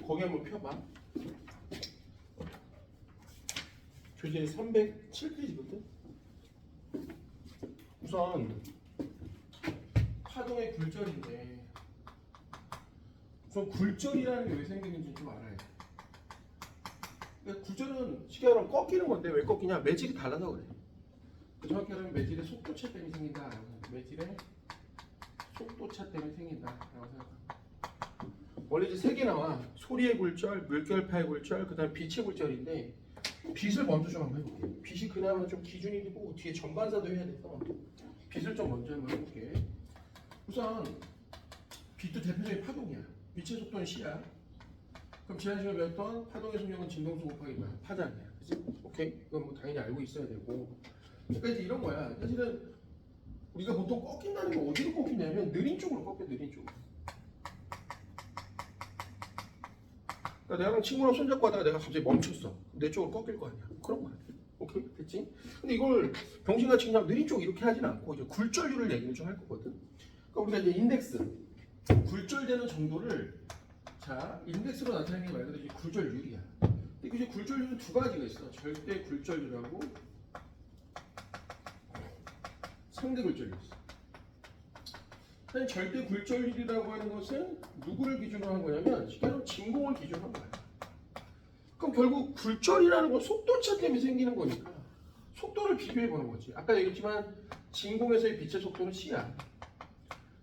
거기 한번 펴봐. 교재 307페이지거든. 우선 파동의 굴절인데, 우선 굴절이라는 게 왜 생기는지 좀 알아야 돼. 그러니까 굴절은 쉽게 말하면 꺾이는 건데 왜 꺾이냐? 매질이 달라서 그래. 정확히 말하면 매질의 속도차 때문에 생긴다라고 생각해. 매질의 속도차 때문에 생긴다라고 생각해. 원래 이제 세 개 나와. 소리의 굴절, 물결파의 굴절, 그 다음에 빛의 굴절인데, 빛을 먼저 좀 한번 해볼게. 빛이 그나마 좀 기준이 되고 뒤에 전반사도 해야 돼서 빛을 좀 먼저 한번 해볼게. 우선 빛도 대표적인 파동이야. 빛의 속도는 C야. 그럼 지난 시간에 배웠던 파동의 속력은 진동수 곱하기 뭐야? 파장이야. 그치? 오케이? 이건 뭐 당연히 알고 있어야 되고. 그러니까 이제 이런 거야. 사실은 우리가 보통 꺾인다는 게 어디로 꺾이냐면 느린 쪽으로 꺾여. 느린 쪽으로. 그러니까 내가 친구랑 손잡고 하다가 내가 갑자기 멈췄어. 내 쪽으로 꺾일 거 아니야. 그런 거야. 오케이? 됐지? 근데 이걸 병신같이 그냥 느린 쪽 이렇게 하진 않고 이제 굴절률을 얘기를 좀 할 거거든. 그러니까 우리가 이제 인덱스, 굴절되는 정도를 자, 인덱스로 나타내는 게 말 그대로 굴절률이야. 근데 이제 굴절률은 두 가지가 있어. 절대 굴절률하고 상대 굴절률 있어. 사실 절대 굴절률이라고 하는 것은 누구를 기준으로 한 거냐면 실제로 진공을 기준으로 한 거야. 그럼 결국 굴절이라는 건 속도차 때문에 생기는 거니까 속도를 비교해 보는 거지. 아까 얘기했지만 진공에서의 빛의 속도는 C야.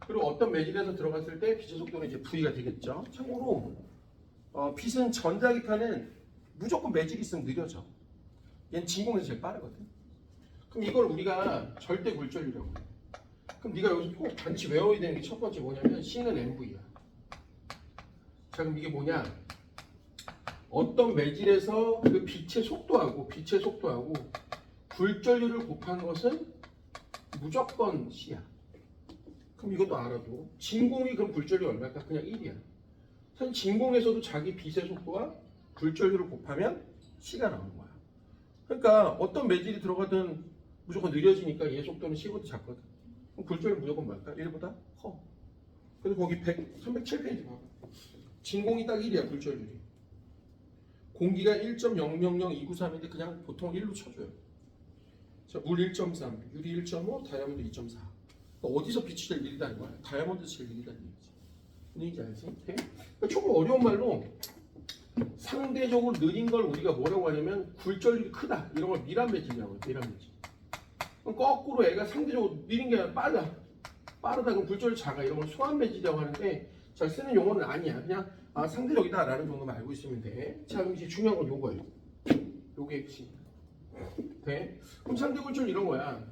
그리고 어떤 매질에서 들어갔을 때 빛의 속도는 이제 V가 되겠죠. 참고로 빛은 전자기파는 무조건 매질이 있으면 느려져. 얘는 진공에서 제일 빠르거든. 그럼 이걸 우리가 절대 굴절이라고 해. 그럼 네가 여기서 꼭 반드시 외워야 되는 게 첫 번째 뭐냐면 C는 MV야. 자, 그럼 이게 뭐냐? 어떤 매질에서 그 빛의 속도하고 굴절률을 곱한 것은 무조건 C야. 그럼 이것도 알아도 진공이 그럼 굴절률이 얼마일까? 그냥 1이야. 사실 진공에서도 자기 빛의 속도와 굴절률을 곱하면 C가 나오는 거야. 그러니까 어떤 매질이 들어가든 무조건 느려지니까 얘 속도는 C보다 작거든. 그럼 굴절은 무조건 뭘까? 1보다 커. 그래서 거기 307페이지 봐봐. 진공이 딱 1이야, 굴절률이. 공기가 1.000293인데 그냥 보통 1로 쳐줘요. 자, 물 1.3, 유리 1.5, 다이아몬드 2.4. 어디서 빛이 제일 느리다는 거야? 다이아몬드에서 제일 느리다는 얘기지. 무슨 얘기인지 알지? 그러니까 조금 어려운 말로 상대적으로 느린 걸 우리가 뭐라고 하냐면 굴절률이 크다. 이런 걸 미란 매질이라고 해요. 미란 매질. 그럼 거꾸로 애가 상대적으로 느린 게 아니라 빠르다. 그럼 굴절이 작아. 이런 걸 소환 매질이라고 하는데 잘 쓰는 용어는 아니야. 그냥 상대적이다라는 정도만 알고 있으면 돼. 자, 그럼 이제 중요한 건 요거예요. 요게 핵심. 돼? 그럼 상대 굴절 이런 거야.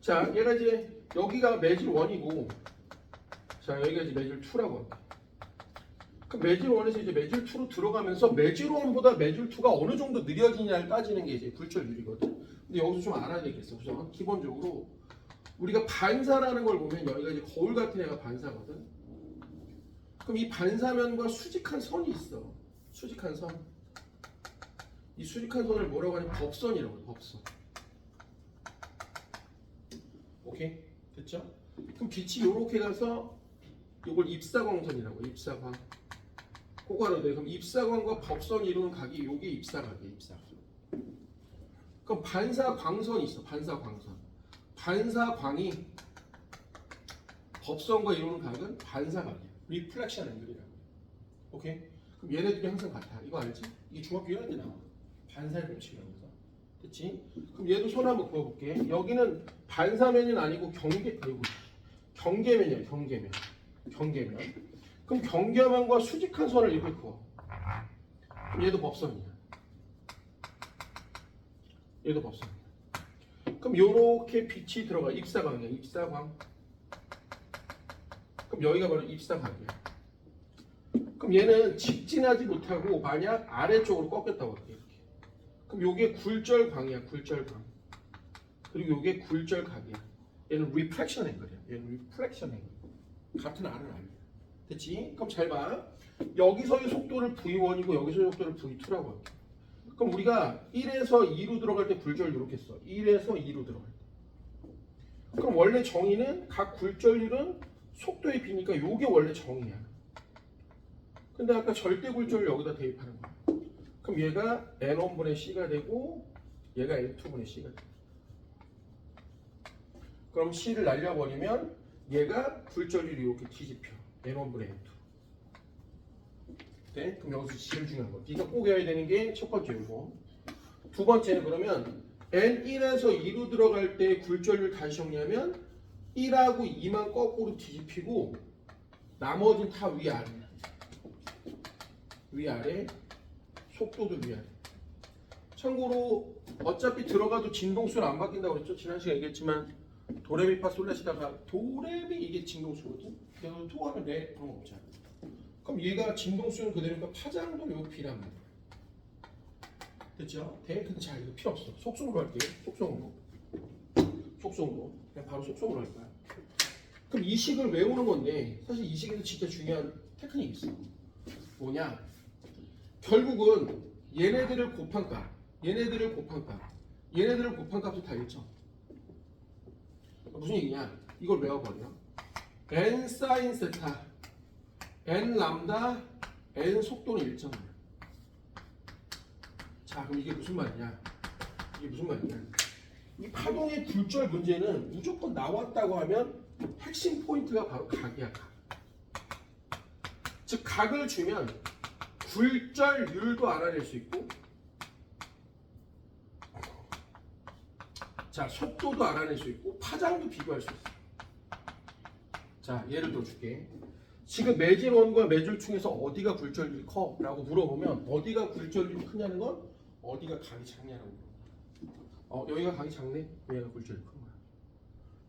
자, 얘가 이제 여기가 매질 1이고, 자, 여기가 이제 매질 2라고 할게. 그럼 매질 1에서 이제 매질 2로 들어가면서 매질 1보다 매질 2가 어느 정도 느려지냐를 따지는 게 이제 굴절률이거든. 근데 여기서 좀 알아야 되겠어. 우선 기본적으로 우리가 반사라는 걸 보면 여기가 이제 거울 같은 애가 반사거든. 그럼 이 반사면과 수직한 선이 있어. 수직한 선. 이 수직한 선을 뭐라고 하냐면 법선이라고 해요. 법선. 오케이? 됐죠? 그럼 빛이 요렇게 가서 이걸 입사광선이라고 해요. 입사광. 그거 알아야 돼. 그럼 입사광과 법선이 이루는 각이 요게 입사각이에요. 입사각. 그럼 반사광선이 있어. 반사광선. 반사광이 법선과 이루는 각은 반사각이야. 리플렉션 앵글이라고. 오케이? 그럼 얘네들이 항상 같아. 이거 알지? 이게 중학교 1학년 때 나와. 반사의 법칙이라고 해서. 됐지? 그럼 얘도 손 한번 그어볼게. 여기는 반사면이 아니고 경계면이야. 경계면. 그럼 경계면과 수직한 선을 이렇게 그어. 그럼 얘도 법선이야. 얘도 법선이야. 그럼 요렇게 빛이 들어가. 입사광이야. 입사광. 그럼 여기가 바로 입사각이야. 그럼 얘는 직진하지 못하고 만약 아래쪽으로 꺾였다고 할게. 이렇게. 그럼 요게 굴절광이야. 굴절광. 그리고 요게 굴절각이야. 얘는 리프렉션 앵글이야. 얘는 리프렉션 앵글. 같은 R은 아니야. 됐지? 그럼 잘 봐. 여기서의 속도를 V1이고 여기서의 속도를 V2라고 할게. 그럼 우리가 1에서 2로 들어갈 때 굴절 이렇게 써. 1에서 2로 들어갈 때. 그럼 원래 정의는 각 굴절률은 속도의 B니까 요게 원래 정의야. 근데 아까 절대 굴절을 여기다 대입하는 거야. 그럼 얘가 N1분의 C가 되고 얘가 N2분의 C가 돼. 그럼 C를 날려버리면 얘가 굴절률이 이렇게 뒤집혀. N1분의 N2. 네? 그럼 여기서 제일 중요한 거. 네가 꼭 외워야 되는 게 첫 번째 이거. 두 번째는 그러면 N1에서 2로 들어갈 때 굴절률 다시 정리하면 1하고 2만 거꾸로 뒤집히고 나머지는 다 위아래. 위아래. 속도도 위아래. 참고로 어차피 들어가도 진동수는 안 바뀐다고 그랬죠? 지난 시간에 얘기했지만 도레미파솔라시다가 도레미 이게 진동수거든? 그래서 토하면 레 그런 거 없잖아. 그럼 얘가 진동수는 그대로니까 파장도 요 B란 말이야. 됐죠? 근데 자 이거 필요 없어. 속성으로 할게요. 속성으로. 그냥 바로 속성으로 할 거야. 그럼 이 식을 외우는 건데 사실 이 식에서 진짜 중요한 테크닉이 있어. 뭐냐? 결국은 얘네들을 곱한 값, 얘네들을 곱한 값이 다 일정. 무슨 얘기냐? 이걸 외워버려. n 사인 세타, n 람다, n 속도는 일정이야. 자, 그럼 이게 무슨 말이냐? 이 파동의 굴절 문제는 무조건 나왔다고 하면 핵심 포인트가 바로 각이야. 각. 즉 각을 주면 굴절률도 알아낼 수 있고, 자 속도도 알아낼 수 있고, 파장도 비교할 수 있어. 자 예를 들어줄게. 지금 매질원과 매질충에서 어디가 굴절률이 커? 라고 물어보면 어디가 굴절률이 크냐는 건 어디가 각이 작냐라고 물어봐. 여기가 각이 작네? 여기가 굴절률이 큰 거야.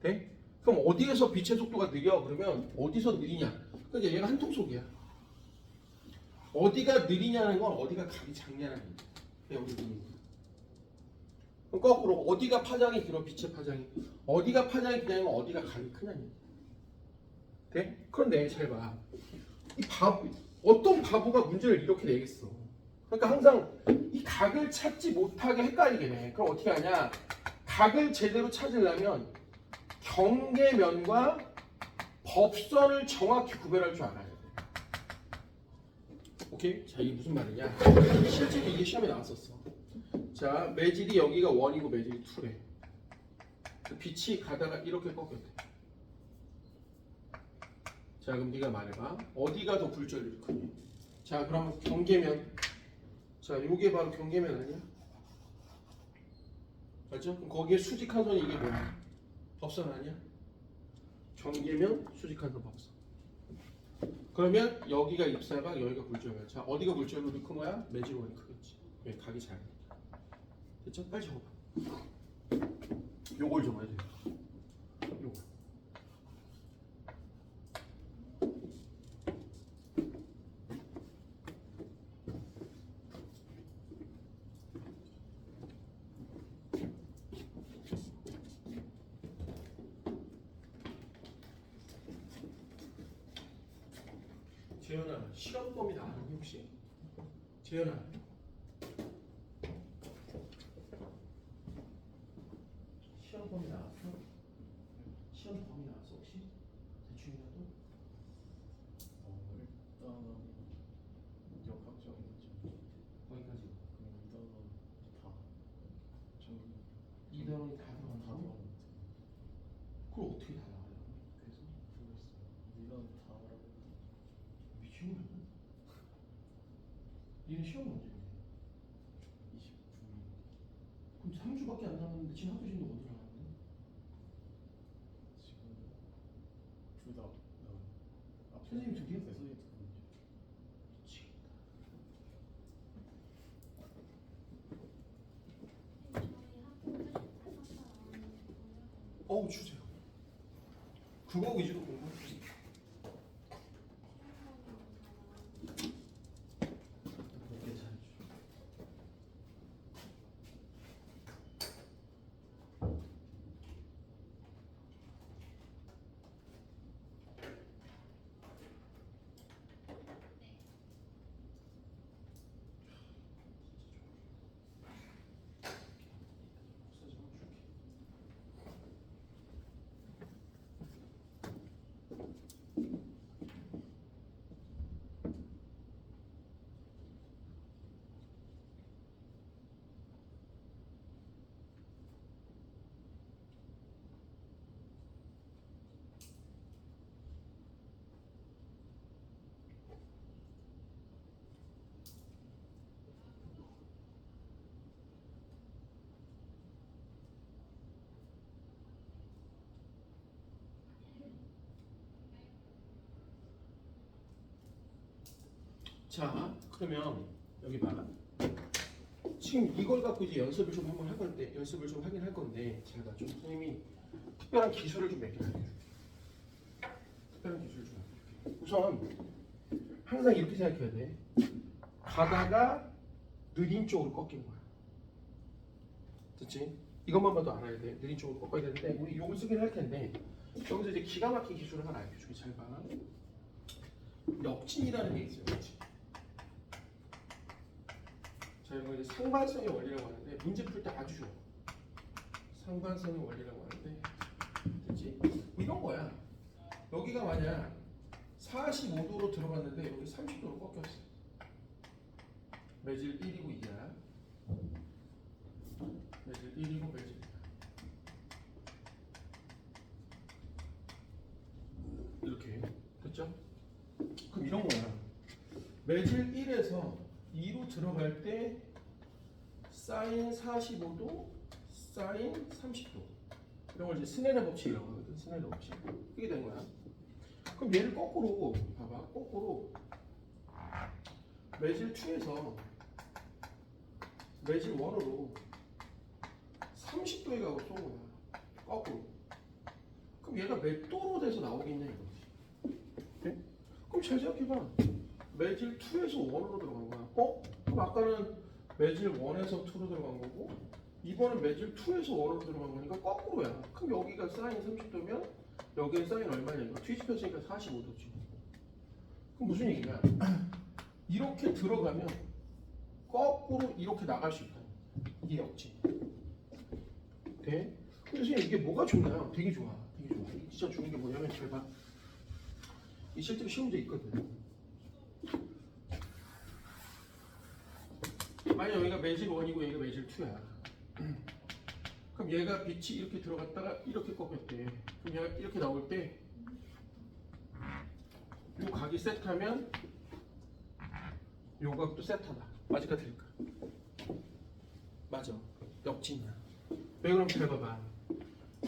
돼? 그럼 어디에서 빛의 속도가 느려? 그러면 어디서 느리냐? 그러니까 얘가 한 통속이야. 어디가 느리냐는 건 어디가 각이 작냐는 얘기야. 여기 느린 거야. 그럼 거꾸로 어디가 파장이 길어? 빛의 파장이. 어디가 파장이 크냐면 어디가 각이 크냐는 얘기야. 돼? 그런데 잘 봐. 이 바보, 어떤 바보가 문제를 이렇게 내겠어. 그러니까 항상 이 각을 찾지 못하게 헷갈리게 돼. 그럼 어떻게 하냐? 각을 제대로 찾으려면 경계면과 법선을 정확히 구별할 줄 알아야 돼. 오케이? 자, 이게 무슨 말이냐? 실제로 이게 시험에 나왔었어. 자, 매질이 여기가 1이고 매질이 2래. 빛이 가다가 이렇게 꺾였대. 자, 그럼 네가 말해봐. 어디가 더 굴절률이 크니? 자, 그럼 경계면. 자, 요게 바로 경계면 아니야? 맞죠? 그럼 거기에 수직한 선이 이게 뭐야? 법선 아니야? 경계면, 수직한 선, 법선. 그러면 여기가 입사각, 여기가 굴절면. 자, 어디가 굴절률이 큰 거야? 매질원이 크겠지. 왜? 각이 작으니까. 됐죠? 빨리 적어봐. 요걸 적어야 돼. 요거. 재현아, 시험 범위 나왔니 혹시? 재현아. 시험 범위 나왔어? 시험 범위 나왔어 혹시? 대충이라도? 일단은 역학적인 거죠. 거기까지. 그냥 이 단원이 다 다 들어간다고? 들어가는 그걸 어떻게 다 나와요? 그래서 이런 다 미친놈이야. 니는 시험 언제인데? 29일 그럼 3주밖에 안 남았는데 지금 학교 진도 어디 나왔는데? 지금 둘다 선생님 두 개? 네, 선생님 두 개. 미치겠다. 주세요. 그거 위주로 공부해 주세요. 자, 그러면 여기 봐. 지금 이걸 갖고 이제 연습을 좀 한번 할 건데, 연습을 좀 하긴 할 건데, 제가 좀 선생님이 특별한 기술을 좀 몇 개 알려줄게. 특별한 기술을 좀 알려줄게. 우선 항상 이렇게 생각해야 돼. 가다가 느린 쪽으로 꺾이는 거야. 됐지? 이것만 봐도 알아야 돼. 느린 쪽으로 꺾어야 되는데, 우리 이걸 쓰긴 할 텐데, 여기서 이제 기가 막힌 기술을 하나 알려줄게. 잘 봐. 역진이라는 게 있어요. 역진. 자, 이런 거 이제 상반성의 원리라고 하는데 문제 풀 때 아주 좋아. 상반성의 원리라고 하는데, 됐지? 뭐 이런 거야. 여기가 만약 45도로 들어갔는데 여기 30도로 꺾였어. 매질 1이고 2야. 매질 1이고 매질 2야. 이렇게 됐죠? 그럼 이런 거야. 매질 1에서 2로 들어갈 때 사인 45도, 사인 30도. 이런 걸 이제 스네르 법칙이라고 하거든. 스네르 법칙. 이게 된 거야. 그럼 얘를 거꾸로 봐봐. 거꾸로 매질 2에서 매질 1으로 30도에 가고 쏜 거야. 거꾸로. 그럼 얘가 몇 도로 돼서 나오겠냐 이거지. 네? 그럼 잘 생각해봐. 매질 2에서 1으로 들어간 거야. 그럼 아까는 매질 1에서 2로 들어간 거고, 이번엔 매질 2에서 1으로 들어간 거니까 거꾸로야. 그럼 여기가 사인 30도면 여기에 사인 얼마냐 이거 뒤집혔으니까 45도지. 그럼 무슨 얘기냐? 이렇게 들어가면 거꾸로 이렇게 나갈 수 있다. 이게 역진. 돼? 그래서 이게 뭐가 좋나요? 되게 좋아. 되게 좋아. 이게 진짜 좋은 게 뭐냐면 잘 봐. 이 실제로 시험 문제 있거든. 만약 여기가 매질 1이고 여기가 매질 2야. 그럼 얘가 빛이 이렇게 들어갔다가 이렇게 꺾였대. 그럼 얘가 이렇게 나올 때 요 각이 세트하면 요 각도 세트하다. 맞을까 틀릴까? 맞아. 역진이야. 왜 그럼 잘 봐봐.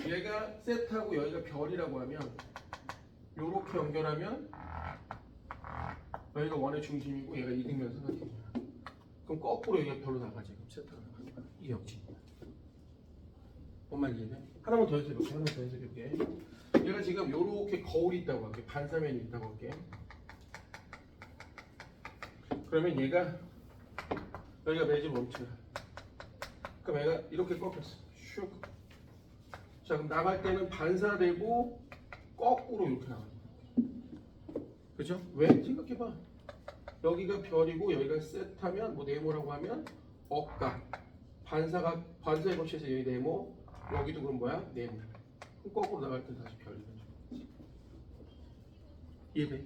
얘가 세트하고 여기가 별이라고 하면 요렇게 연결하면 여기가 원의 중심이고 얘가 이등변 삼각형이야. 그럼 거꾸로 여기가 별로 나가지. 그럼 세트가 나가는 거야. 이게 역진이야. 뭔 말인지 이해돼? 하나만 더 해석해볼게. 하나만 더 해석해볼게. 얘가 지금 요렇게 거울이 있다고 할게. 반사면이 있다고 할게. 그러면 얘가 여기가 매질 원투야. 그럼 얘가 이렇게 꺾였어. 슉. 자, 그럼 나갈 때는 반사되고 거꾸로 이렇게 나가는 거야. 그죠? 왜? 생각해봐. 여기가 별이고 여기가 세트하면 뭐 네모라고 하면 억각. 반사의 법칙에서 여기 네모. 여기도 그럼 뭐야? 네모. 그럼 거꾸로 나갈 때 다시 별이 되죠. 이해돼?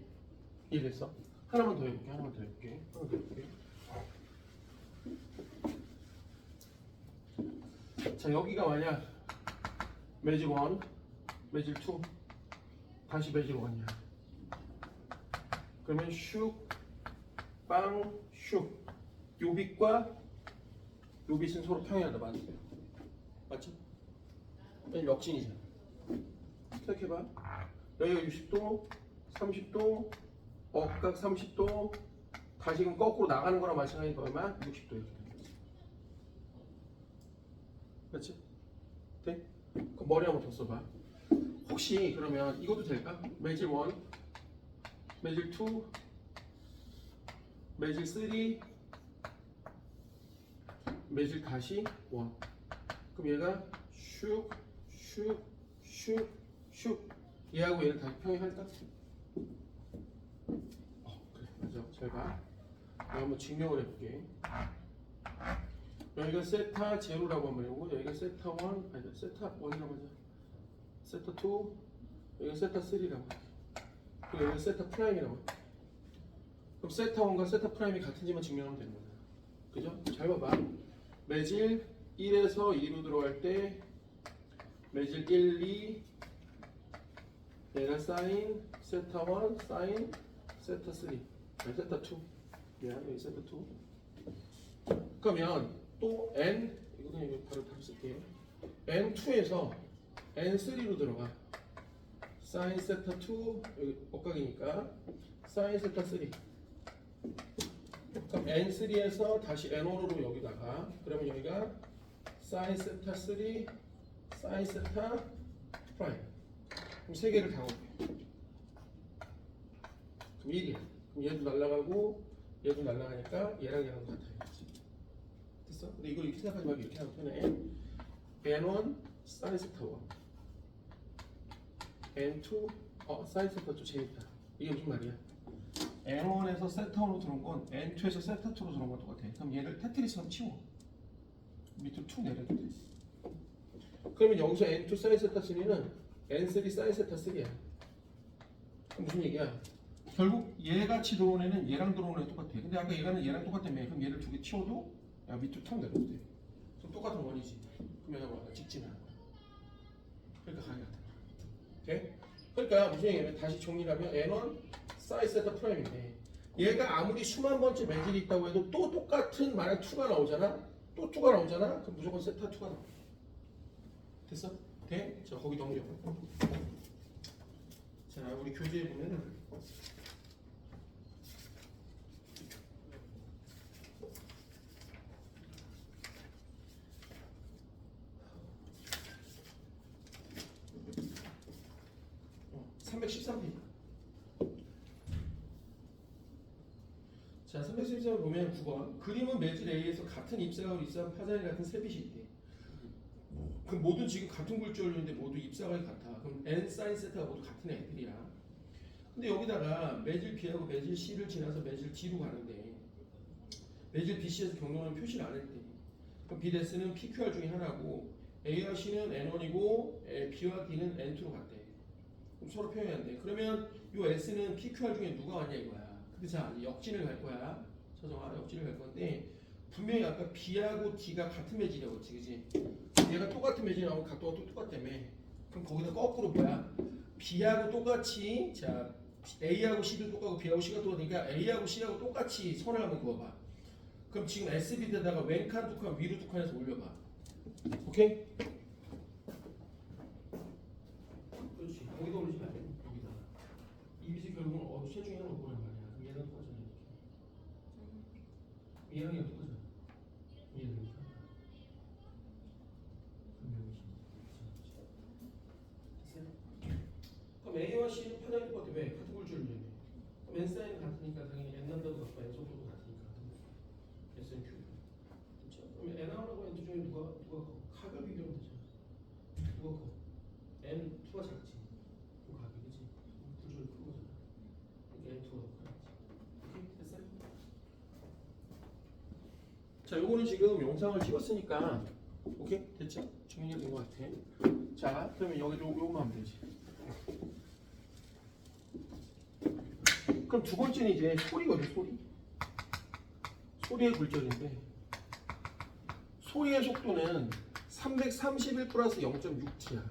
이해됐어? 하나만 더 해볼게. 하나만 더 해볼게. 하나만 더 해볼게. 자, 여기가 만약 매질 1, 매질 2, 다시 매질 1이야. 그러면 슉, 빵, 슉. 요 빛과 요 빛은 서로 평행하다. 맞아요. 맞죠? 역진이잖아. 생각해봐. 여기가 60도, 30도, 억각 30도, 다시금 거꾸로 나가는 거랑 마찬가지니까 얼마? 60도 이렇게 되는 거지. 그렇지? 돼? 그럼 머리 한번 더 써봐. 혹시 그러면 이것도 될까? 매질 1, 매질 2, 매질 3, 매질 다시 1. 그럼 얘가 슉, 슉, 슉, 슉. 얘하고 얘를 다시 평행할까? 그래, 맞아. 잘 봐. 내가 한번 증명을 해볼게. 여기가 세타 제로라고 한번 해보고, 여기가 세타 1, 아니 세타 1이라고 하자. 세타 2, 여기가 세타 3라고 해. 그리고 여기가 세타 프라임이라고 해. 그럼 세타 1과 세타 프라임이 같은지만 증명하면 되는 거잖아. 그죠? 잘 봐봐. 매질 1에서 2로 들어갈 때 매질 1, 2, 얘가 사인 세타 1, 사인 세타 3, 아니 세타 2. 여기 세타 2. 그러면 또 n, 이거 그냥 바로 쓸게요. n2에서 n3로 들어가. 사인 세타 2, 여기 억각이니까 사인 세타 3. 그럼 N3에서 다시 N1으로 여기다가 그러면 여기가 사인 세타 3 사인 세타 프라임 그럼 세 개를 다 곱해. 그럼 1이야. 그럼 얘도 날아가고 얘도 날아가니까 얘랑 같아요. 됐어? 근데 이걸 이렇게 생각하지 말고 이렇게 하면 편해. N1 사인 세타 1 N2 사인 세타 또 재밌다. 이게 무슨 말이야? N1에서 세타 1로 들어온 건 N2에서 세타 2로 들어온 건 똑같아. 그럼 얘를 테트리스만 치워. 밑으로 툭 내려도 돼. 그러면 여기서 N2 사인 세타 3는 N3 사인 세타 3야. 그럼 무슨 얘기야? 결국 얘가 들어온 애는 얘랑 들어온 애 똑같아. 근데 아까 얘랑 똑같다며. 그럼 얘를 두 개 치워도 야 밑으로 탁 내려도 돼. 그럼 똑같은 원이지. 그럼 얘가 뭐야? 직진하는 거야. 그러니까 가게 같은 거야. 오케이? 그러니까 무슨 얘기냐면 다시 정리하면 N1 사인 세타 프라임인데 얘가 아무리 수만 번째 매질이 있다고 해도 또 똑같은 만약 2가 나오잖아. 또 2가 나오잖아. 그럼 무조건 세타 2가 나와. 됐어? 돼? 자 거기 넘겨. 자 우리 교재에 보면은 어, 313페이지. 자 313을 보면 9번 그림은 매질 A에서 같은 입사각을 입사한 파장이 같은 세 빛이 있대. 그럼 모두 지금 같은 굴절인데 모두 입사각이 같아. 그럼 N 사인 세타가 모두 같은 애들이야. 근데 여기다가 매질 B하고 매질 C를 지나서 매질 D로 가는데 매질 BC에서 경로는 표시를 안 했대. 그럼 B 대스는 PQR 중에 하나고 A와 C는 N1이고 B와 D는 N2로 갔대. 그럼 서로 표현이 안 돼. 그러면 이 S는 PQR 중에 누가 왔냐 이거야. 근데 자 역진을 갈 거야. 서정아 역진을 갈 건데 분명히 아까 B하고 D가 같은 매질이라고 했지, 그지? 얘가 똑같은 매질이 나오면 각도가 또 똑같다며. 그럼 거기다 거꾸로 뭐야? B하고 똑같이 자 A하고 C도 똑같고 B하고 C가 똑같으니까 A하고 C하고 똑같이 선을 한번 그어봐. 그럼 지금 SB에다가 왼칸 두 칸 위로 두 칸에서 올려봐. 오케이? 그렇지. 거기다 올리지 말고 여기다. 이 밑에 결국은 셋 중에 하나 오란 말이야. 그럼 얘랑 똑같잖아. 얘랑 얘랑 똑같잖아. 얘는 그럼 A와 C는 파장이 똑같아. 왜? 같은 굴절이네. 그럼 N 사인은 같으니까 당연히 N 남자도 같고 N 속도도 같으니까 S는 Q. 그렇죠? 그럼 N 하나고 N2 중에 누가 커? 각을 비교하면 되잖아. 누가 커? N2가 작지. 그 각이 그지? 굴절이 큰 거잖아. 그러니까 N2가 더 크겠지. 오케이? 됐어요? 자, 요거는 지금 영상을 찍었으니까 오케이? 됐죠? 정리가 된 것 같아. 자, 그러면 여기도 요거만 하면 되지. 그럼 두 번째는 이제 소리거든, 소리. 소리의 굴절인데 소리의 속도는 331 플러스 0.6T야.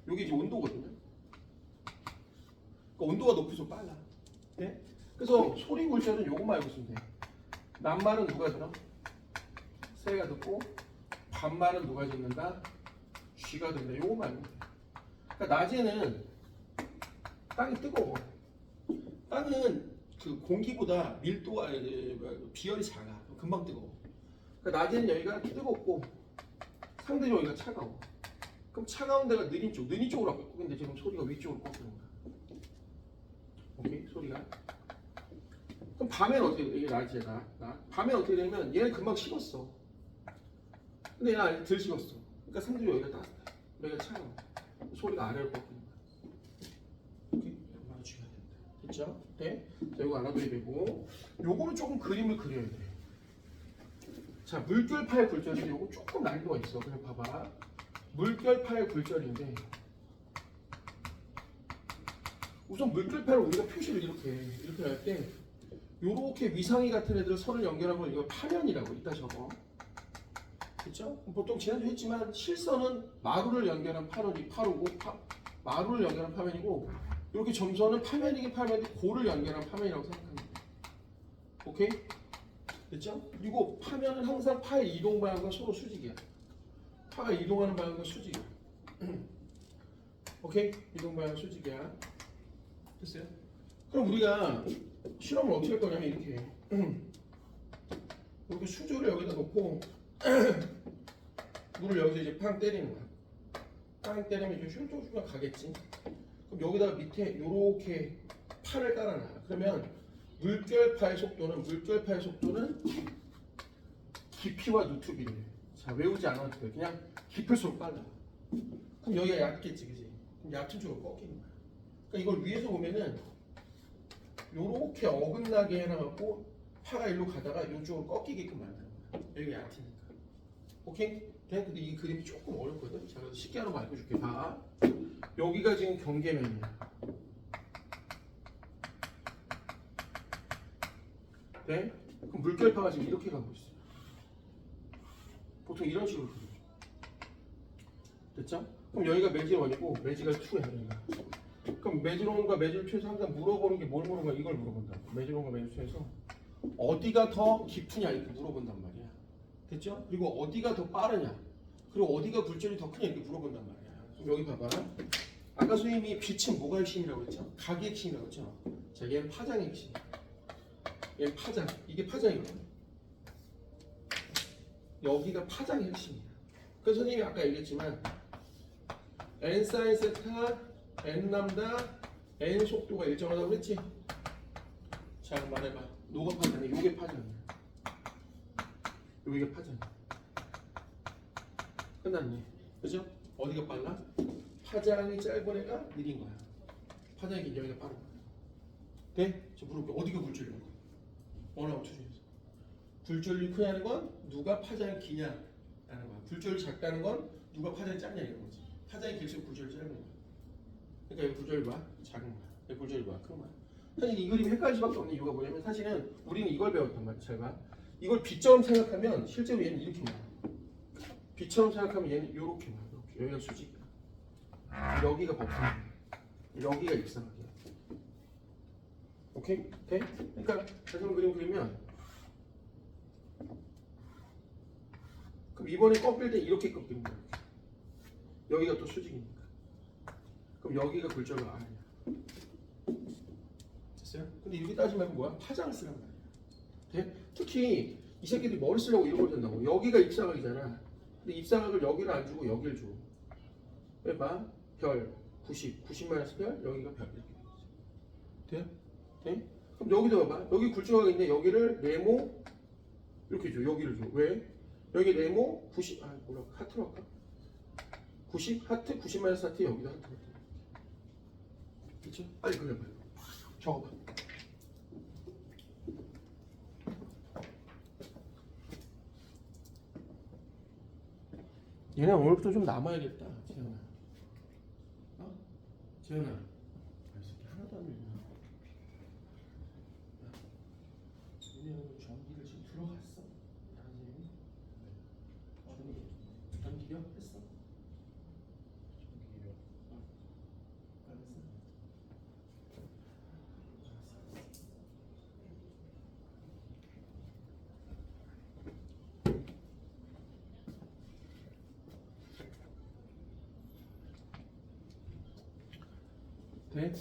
여기 이제 온도거든요. 그러니까 온도가 높을수록 빨라. 네? 그래서 소리 굴절은 요것만 알고 있으면 돼. 낮말은 누가 들어? 새가 듣고 밤말은 누가 듣는다? 쥐가 듣는다. 요것만 알고 돼. 그러니까 낮에는 땅이 뜨거워. 땅은 그 공기보다 밀도가 비열이 작아. 금방 뜨거워. 그러니까 낮에는 여기가 뜨겁고 상대적으로 여기가 차가워. 그럼 차가운 데가 느린 쪽으로 바뀌고 근데 지금 소리가 위쪽으로 꺾이는 거야. 오케이? 소리가. 그럼 밤에는 어떻게 돼? 이게 낮이야. 밤에 어떻게 되냐면 얘는 금방 식었어. 근데 얘는 아직 덜 식었어. 그러니까 상대적으로 여기가 따뜻해. 여기가 차가워. 소리가 아래로 꺾이는 거야. 오케이? 이런 말 주셔야 된다. 됐죠? 네? 자, 이거 알아둬야 되고 요거는 조금 그림을 그려야 돼. 자, 물결파의 굴절인데 요거 조금 난이도가 있어. 그냥 봐봐. 물결파의 굴절인데 우선 물결파를 우리가 표시를 이렇게 할 때 요렇게 위상이 같은 애들 선을 연결하면 이거 파면이라고 이따 적어. 그렇죠? 보통 지난주 했지만 실선은 마루를 연결한 파루고 마루를 연결한 파면이고 이렇게 점선은 파면이긴 파면인데 고를 연결한 파면이라고 생각합니다. 오케이? 됐죠? 그리고 파면은 항상 파의 이동 방향과 서로 수직이야. 파가 이동하는 방향과 수직이야. 오케이? 이동 방향 수직이야. 됐어요? 그럼 우리가 실험을 어떻게 할 거냐면 이렇게 해. 이렇게 수조를 여기다 놓고 물을 여기서 이제 팡 때리는 거야. 팡 때리면 이제 슝슝슝 가겠지. 그럼 여기다가 밑에 이렇게 팔을 깔아놔. 그러면 물결파의 속도는 깊이와 누트비례. 자, 외우지 않아도 돼. 그냥 깊을수록 빨라. 그럼 여기가 얕겠지, 그지? 그럼 얕은 쪽으로 꺾이는 거야. 그러니까 이걸 위에서 보면은 요렇게 어긋나게 해놔갖고 파가 일로 가다가 이쪽으로 꺾이게끔 만드는 거야. 여기가 얕으니까. 오케이? 근데 이 그림이 조금 어렵거든. 자, 그래서 쉽게 하나 알려줄게. 봐. 여기가 지금 경계면이야. 네? 그럼 물결파가 지금 이렇게 가고 있어요. 보통 이런 식으로 그려줘. 됐죠? 그럼 여기가 매질원이고 매지가 2야. 여기가. 그럼 매질원과 매질2에서 항상 물어보는 게 뭘 물어보는 거야? 이걸 물어본다고. 매질원과 매질2에서 어디가 더 깊으냐 이렇게 물어본단 말이야. 됐죠? 그리고 어디가 더 빠르냐, 그리고 어디가 굴절이 더 크냐 이렇게 물어본단 말이야. 그럼 여기 봐봐. 아까 선생님이 빛은 뭐가 핵심이라고 했죠? 각이 핵심이라고 했죠? 자, 얘는 파장이 핵심. 얘는 파장. 이게 파장이거든. 여기가 파장이 핵심이야. 그래서 선생님이 아까 얘기했지만 n 사인 세타, n 람다, n 속도가 일정하다고 그랬지? 자, 말해봐. 노가 파장이야. 요게 파장이야. 여기가 파장이야. 끝났니? 그죠? 어디가 빨라? 파장이 짧은 애가 느린 거야. 파장이 긴 여기가 빠른 거야. 돼? 저 물어볼게. 어디가 굴절이 큰 거야? 원하고 투중에서. 굴절이 크냐는 건 누가 파장이 기냐라는 거야. 굴절이 작다는 건 누가 파장이 작냐 이런 거지. 파장이 길수록 굴절이 짧은 거야. 그러니까 여기 굴절이 뭐야? 작은 거야. 여기 굴절이 뭐야? 큰 거야. 사실 이 그림이 헷갈릴 수밖에 없는 이유가 뭐냐면 사실은 우리는 이걸 배웠단 말이야. 잘 봐. 이걸 B처럼 생각하면 실제로 얘는 이렇게 나와. B처럼 생각하면 얘는 이렇게 나와. 이렇게. 여기가 수직이야. 여기가 버튼이야. 여기가 입사각이야. 오케이? 돼? 그러니까 다시 한번 그림 그리면 그럼 이번에 꺾일 때 이렇게 꺾이는 거야. 여기가 또 수직이니까. 그럼 여기가 굴절가 아니야. 됐어요? 근데 이렇게 따지면 뭐야? 파장을 쓰란 말이야. 돼? 특히 이 새끼들이 머리 쓰려고 이런 걸 된다고. 여기가 입사각이잖아. 근데 입사각을 여기를 안 주고 여기를 줘. 해봐. 별 90, 90 별, 여기가 별 이렇게 돼요? 돼? 그럼 여기도 봐봐. 여기 굴절각이 있는데 여기를 네모 이렇게 줘. 여기를 줘. 왜? 여기 네모 90, 뭐라 하트로 할까? 90 하트, 90 하트, 여기도 하트. 그렇죠? 빨리 그려봐. 적어봐. 얘네 오늘부터 좀 남아야겠다. 재현아. 어? 재현아. 이 새끼 하나도 안 밀려. 얘네 전기를 지금 들어갔어. 선생님. 전기력 했어? 전기력. 알았어. 돼?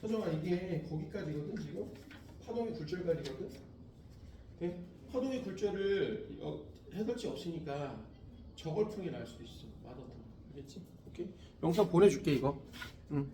서정아 이게 거기까지거든 지금? 파동의 굴절까지거든? 돼? 파동의 굴절을 해설지 없으니까 저걸 통해 날 수도 있어. 맛없다. 알겠지? 오케이? 영상 보내줄게 이거. 응.